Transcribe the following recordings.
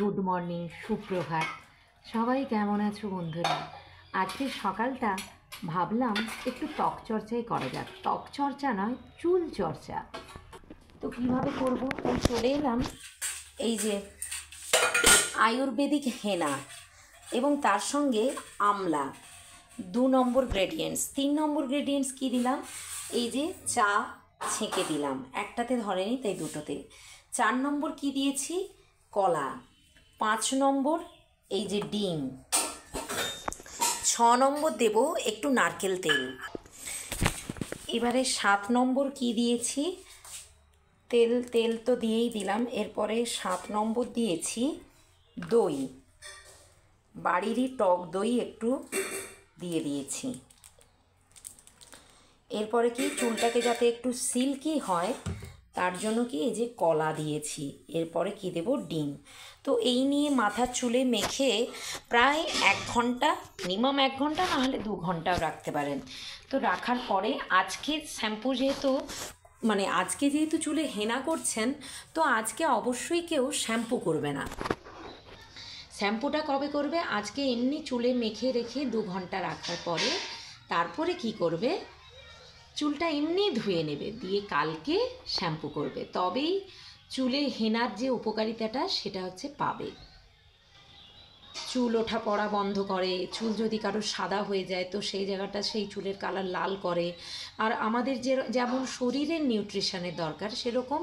Good morning, সুপ্রভাত। সবাই কেমন আছো বন্ধুরা? আজকের সকালটা ভাবলাম একটু ত্বক চর্চাই করা যাক। ত্বক চর্চা নয়, চুল চর্চা। তো কীভাবে করব? তাই চলে এলাম এই যে আয়ুর্বেদিক হেনা এবং তার সঙ্গে আমলা, 2 নম্বর গ্রেডিয়েন্টস। 3 নম্বর গ্রেডিয়েন্টস কী দিলাম? এই যে চা ছেঁকে দিলাম, একটাতে ধরেনি তাই দুটোতে। 4 নম্বর কি দিয়েছি? কলা। 5 নম্বর এই যে ডিম। 6 নম্বর দেব একটু নারকেল তেল। এবারে 7 নম্বর কি দিয়েছি? তেল তো দিয়েই দিলাম। এরপরে 7 নম্বর দিয়েছি দই, বাড়িরই টক দই একটু দিয়ে দিয়েছি। এরপরে কি, চুলটাকে যাতে একটু সিল্কি হয় তার জন্য কি এই যে কলা দিয়েছি। এরপরে কি দেব? ডিম। তো এই নিয়ে মাথার চুলে মেখে প্রায় 1 ঘন্টা, মিনিমাম 1 ঘন্টা, না হলে 2 ঘন্টাও রাখতে পারেন। তো রাখার পরে আজকে শ্যাম্পু যেহেতু চুলে হেনা করছেন, তো আজকে অবশ্যই কেউ শ্যাম্পু করবে না। শ্যাম্পুটা কবে করবে? আজকে এমনি চুলে মেখে রেখে 2 ঘন্টা রাখার পরে তারপরে কি করবে? চুলটা এমনি ধুয়ে নেবে, দিয়ে কালকে শ্যাম্পু করবে। তবেই চুলে হেনার যে উপকারিতাটা সেটা পাবে। চুল ওঠা পড়া বন্ধ করে। চুল যদি কারো সাদা হয়ে যায় তো সেই জায়গাটা, সেই চুলের কালার লাল করে। আর আমাদের যেমন শরীরের নিউট্রিশনের দরকার, সেরকম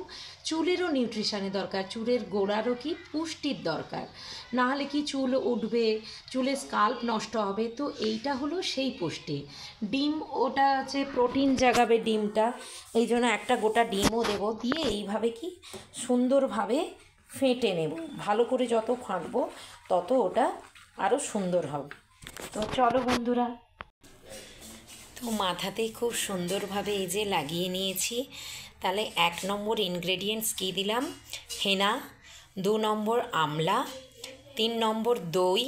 চুলেরও নিউট্রিশনের দরকার। চুলের গোড়ারও কি পুষ্টির দরকার, না হলে কি চুল উঠবে, চুলের স্কাল্প নষ্ট হবে। তো এইটা হলো সেই পুষ্টি। ডিম, ওটা প্রোটিন জাগাবে ডিমটা, এই জন্য একটা গোটা ডিমও দেবো। দিয়ে এইভাবে কি সুন্দরভাবে ফেটে নেব। ভালো করে যত ফাঁকবো তত ওটা আরও সুন্দর হবে। তো চলো বন্ধুরা, তো মাথাতেই খুব সুন্দরভাবে এই যে লাগিয়ে নিয়েছি। তাহলে 1 নম্বর ইনগ্রেডিয়েন্টস কী দিলাম? হেনা। 2 নম্বর আমলা। 3 নম্বর দই।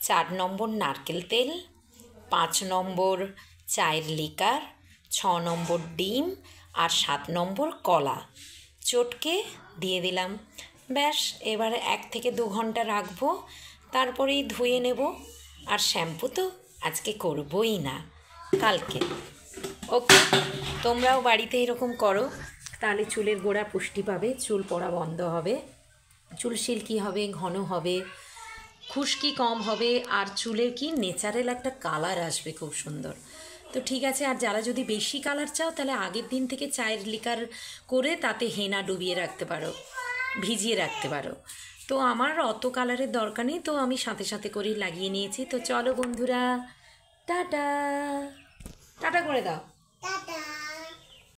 4 নম্বর নারকেল তেল। 5 নম্বর চায়ের লিকার। 6 নম্বর ডিম। আর 7 নম্বর কলা চটকে দিয়ে দিলাম। ব্যাস, এবারে 1 থেকে 2 ঘন্টা রাখবো, তারপরেই ধুয়ে নেব। আর শ্যাম্পু তো আজকে করবই না, কালকে। ওকে, তোমরাও বাড়িতে এরকম করো, তাহলে চুলের গোড়া পুষ্টি পাবে, চুল পড়া বন্ধ হবে, চুল সিল্কি হবে, ঘন হবে, খুশকি কম হবে, আর চুলের কি ন্যাচারাল একটা কালার আসবে, খুব সুন্দর। তো ঠিক আছে। আর যারা যদি বেশি কালার চাও তাহলে আগের দিন থেকে চায়ের লিকার করে তাতে হেনা ডুবিয়ে রাখতে পারো, ভিজিয়ে রাখতে পারো। তো আমার অত কালারের দরকার নেই, তো আমি সাথে সাথে করেই লাগিয়ে নিয়েছি। তো চলো বন্ধুরা, টাটা। টাটা করে দাও।